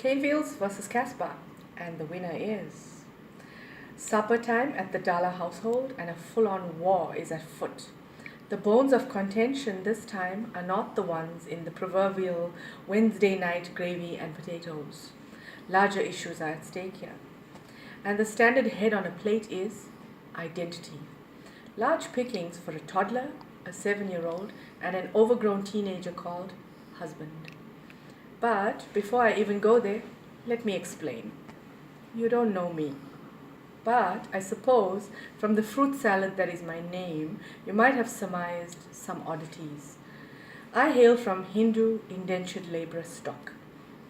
Canefields versus Casbah, and the winner is. Supper time at the Dala household, and a full on war is at foot. The bones of contention this time are not the ones in the proverbial Wednesday night gravy and potatoes. Larger issues are at stake here. And the standard head on a plate is identity. Large pickings for a toddler, a 7-year-old, and an overgrown teenager called husband. But before I even go there, let me explain. You don't know me. But I suppose from the fruit salad that is my name, you might have surmised some oddities. I hail from Hindu indentured laborer stock,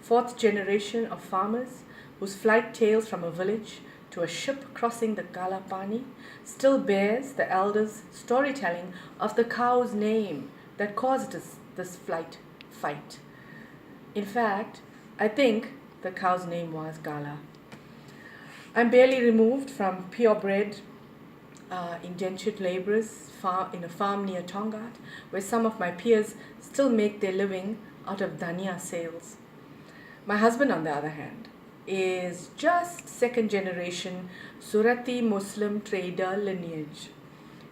fourth generation of farmers whose flight tales from a village to a ship crossing the Kalapani still bears the elders' storytelling of the cow's name that caused this flight fight. In fact, I think the cow's name was Gala. I'm barely removed from purebred indentured laborers in a farm near Tongat, where some of my peers still make their living out of dhania sales. My husband, on the other hand, is just second generation Surati Muslim trader lineage.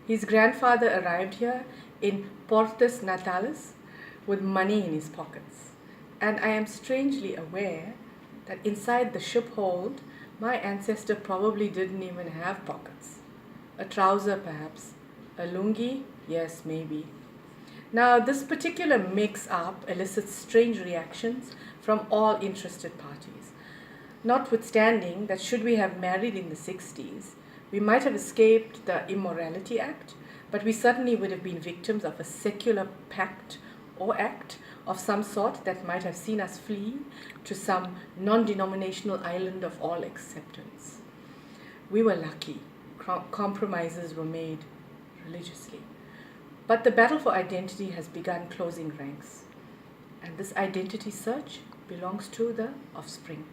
His grandfather arrived here in Portus Natalis with money in his pockets, and I am strangely aware that inside the ship hold, my ancestor probably didn't even have pockets. A trouser, perhaps. A lungi? Yes, maybe. Now, this particular mix-up elicits strange reactions from all interested parties. Notwithstanding that should we have married in the 60s, we might have escaped the Immorality Act, but we certainly would have been victims of a secular pact or act of some sort that might have seen us flee to some non-denominational island of all acceptance. We were lucky. Compromises were made religiously. But the battle for identity has begun closing ranks. And this identity search belongs to the offspring.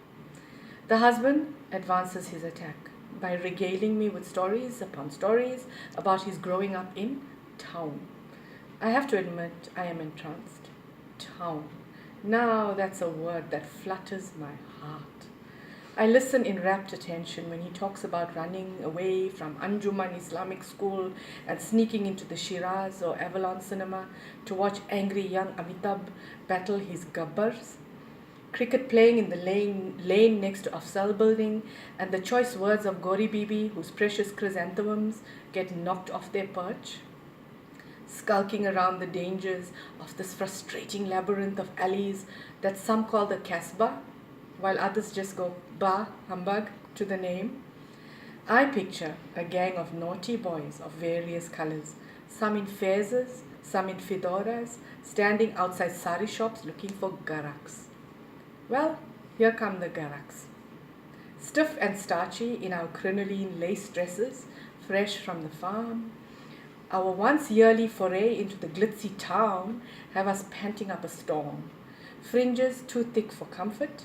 The husband advances his attack by regaling me with stories upon stories about his growing up in town. I have to admit, I am entranced. Town. Now that's a word that flutters my heart. I listen in rapt attention when he talks about running away from Anjuman Islamic School and sneaking into the Shiraz or Avalon cinema to watch angry young Amitabh battle his gabbars, cricket playing in the lane next to Afzal building, and the choice words of Gori Bibi, whose precious chrysanthemums get knocked off their perch, skulking around the dangers of this frustrating labyrinth of alleys that some call the Casbah, while others just go bah, humbug to the name. I picture a gang of naughty boys of various colors, some in fezes, some in fedoras, standing outside sari shops looking for garaks. Well, here come the garaks. Stiff and starchy in our crinoline lace dresses, fresh from the farm, our once yearly foray into the glitzy town have us panting up a storm. Fringes too thick for comfort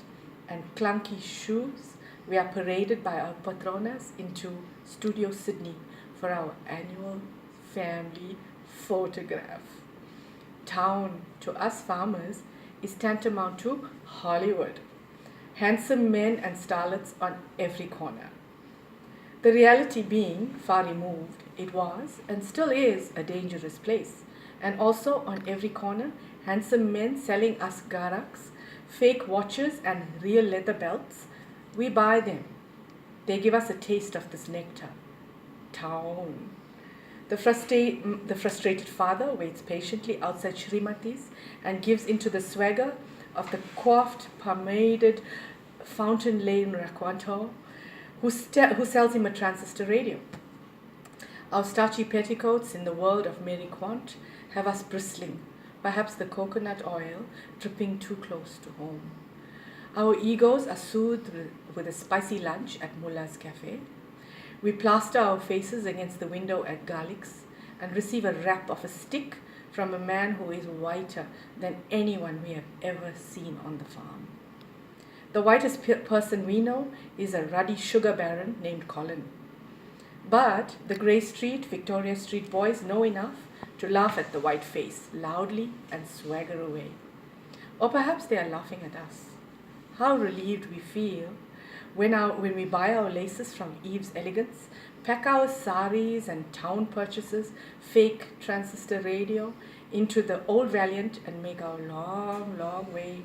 and clunky shoes, we are paraded by our patronas into Studio Sydney for our annual family photograph. Town, to us farmers, is tantamount to Hollywood. Handsome men and starlets on every corner. The reality being far removed, it was and still is a dangerous place. And also on every corner, handsome men selling us garaks, fake watches and real leather belts. We buy them. They give us a taste of this nectar. Town. The frustrated father waits patiently outside Shrimati's and gives into the swagger of the coiffed, pomaded, fountain lane raconteur who sells him a transistor radio. Our starchy petticoats in the world of Mary Quant have us bristling, perhaps the coconut oil dripping too close to home. Our egos are soothed with a spicy lunch at Mullah's Cafe. We plaster our faces against the window at Garlic's and receive a rap of a stick from a man who is whiter than anyone we have ever seen on the farm. The whitest person we know is a ruddy sugar baron named Colin. But the Grey Street, Victoria Street boys know enough to laugh at the white face loudly and swagger away. Or perhaps they are laughing at us. how relieved we feel when we buy our laces from Eve's Elegance, pack our saris and town purchases, fake transistor radio, into the old Valiant and make our long, long way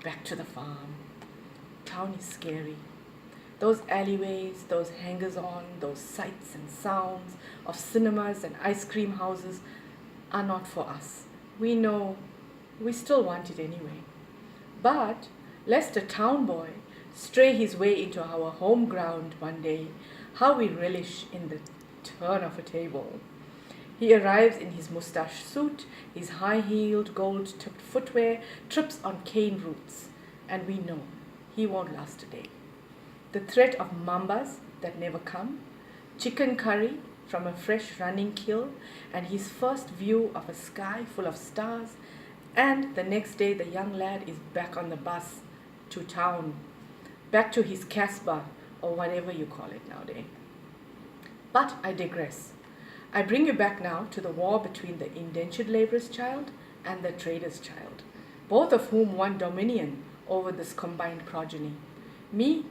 back to the farm. Town is scary. Those alleyways, those hangers-on, those sights and sounds of cinemas and ice cream houses are not for us. We know we still want it anyway. But lest a town boy stray his way into our home ground one day, how we relish in the turn of a table. He arrives in his moustache suit, his high-heeled, gold-tipped footwear trips on cane roots, and we know he won't last a day. The threat of mambas that never come, chicken curry from a fresh running kill, and his first view of a sky full of stars, and the next day the young lad is back on the bus to town, back to his Casbah, or whatever you call it nowadays. But I digress. I bring you back now to the war between the indentured laborer's child and the trader's child, both of whom want dominion over this combined progeny. Me,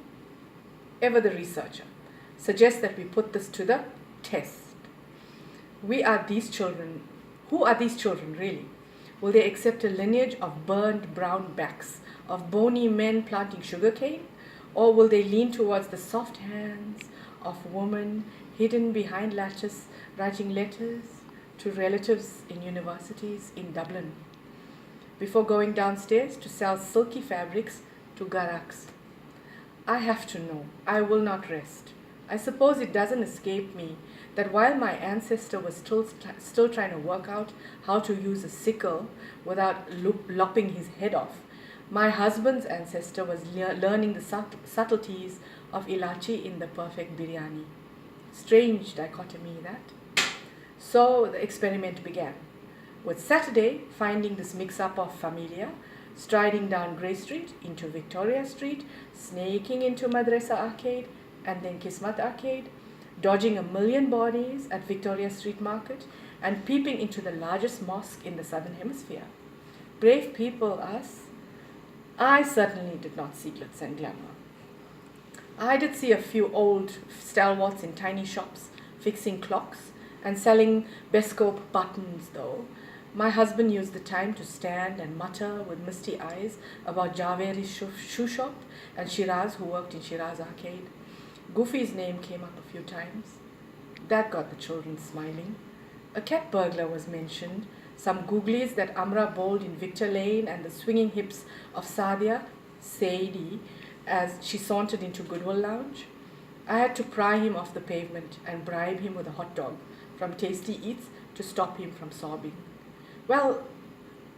ever the researcher, suggests that we put this to the test. Who are these children really? Will they accept a lineage of burned brown backs, of bony men planting sugarcane? Or will they lean towards the soft hands of women hidden behind latches, writing letters to relatives in universities in Dublin, before going downstairs to sell silky fabrics to garaks? I have to know. I will not rest. I suppose it doesn't escape me that while my ancestor was still trying to work out how to use a sickle without lopping his head off, my husband's ancestor was learning the subtleties of ilachi in the perfect biryani. Strange dichotomy, that. So the experiment began, with Saturday finding this mix-up of familia, striding down Grey Street into Victoria Street, snaking into Madrasa Arcade and then Kismat Arcade, dodging a million bodies at Victoria Street Market, and peeping into the largest mosque in the Southern Hemisphere. Brave people, us. I certainly did not see glitz and glamour. I did see a few old stalwarts in tiny shops fixing clocks and selling Bescope buttons, though. My husband used the time to stand and mutter with misty eyes about Javeri's shoe shop and Shiraz, who worked in Shiraz Arcade. Goofy's name came up a few times. That got the children smiling. A cat burglar was mentioned, some googlies that Amra bowled in Victor Lane, and the swinging hips of Sadie, as she sauntered into Goodwill Lounge. I had to pry him off the pavement and bribe him with a hot dog from Tasty Eats to stop him from sobbing. Well,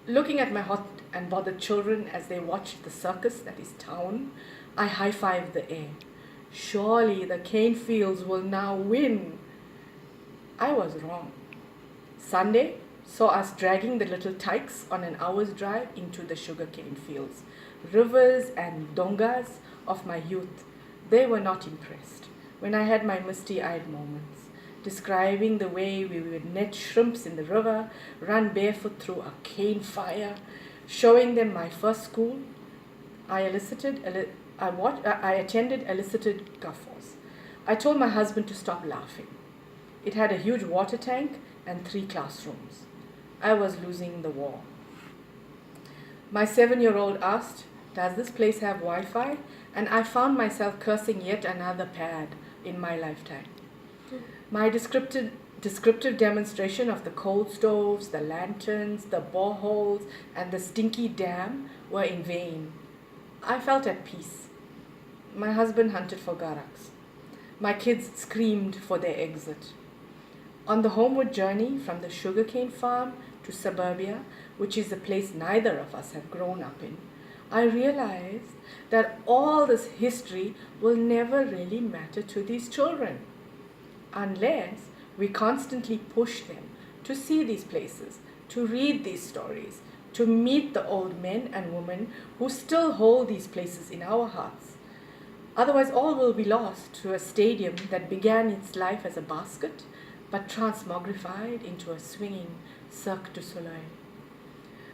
looking at my hot and bothered children as they watched the circus that is town, I high-fived the air. Surely the Canefields will now win. I was wrong. Sunday saw us dragging the little tykes on an hour's drive into the sugarcane fields, rivers and dongas of my youth. They were not impressed when I had my misty-eyed moments, describing the way we would net shrimps in the river, run barefoot through a cane fire, showing them my first school. I attended elicited guffaws. I told my husband to stop laughing. It had a huge water tank and 3 classrooms. I was losing the war. My 7-year-old asked, "Does this place have Wi-Fi?" And I found myself cursing yet another pad in my lifetime. My descriptive demonstration of the coal stoves, the lanterns, the boreholes, and the stinky dam were in vain. I felt at peace. My husband hunted for garaks. My kids screamed for their exit. On the homeward journey from the sugarcane farm to suburbia, which is a place neither of us have grown up in, I realized that all this history will never really matter to these children unless we constantly push them to see these places, to read these stories, to meet the old men and women who still hold these places in our hearts. Otherwise, all will be lost to a stadium that began its life as a basket but transmogrified into a swinging Cirque du Soleil.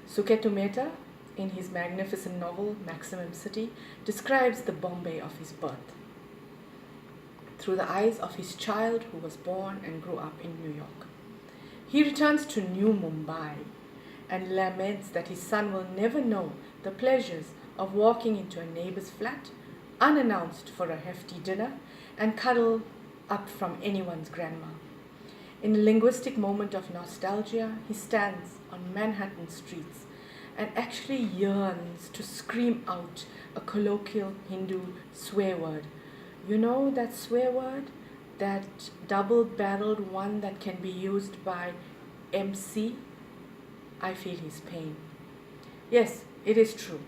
Suketu Meta, in his magnificent novel Maximum City, describes the Bombay of his birth through the eyes of his child who was born and grew up in New York. He returns to New Mumbai and laments that his son will never know the pleasures of walking into a neighbor's flat unannounced for a hefty dinner and cuddle up from anyone's grandma. In a linguistic moment of nostalgia, he stands on Manhattan streets and actually yearns to scream out a colloquial Hindu swear word. You know that swear word? That double-barreled one that can be used by MC? I feel his pain. Yes, it is true.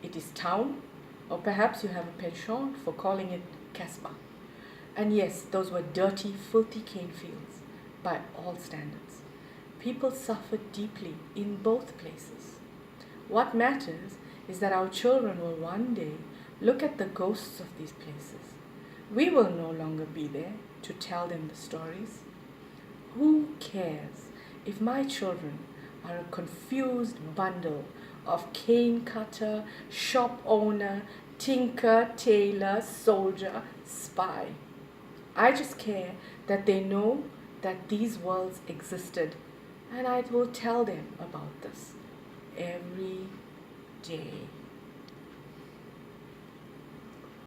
It is town, or perhaps you have a penchant for calling it Casbah. And yes, those were dirty, filthy Canefields by all standards. People suffered deeply in both places. What matters is that our children will one day look at the ghosts of these places. We will no longer be there to tell them the stories. Who cares if my children are a confused bundle of cane cutter, shop owner, tinker, tailor, soldier, spy? I just care that they know that these worlds existed, and I will tell them about this every day.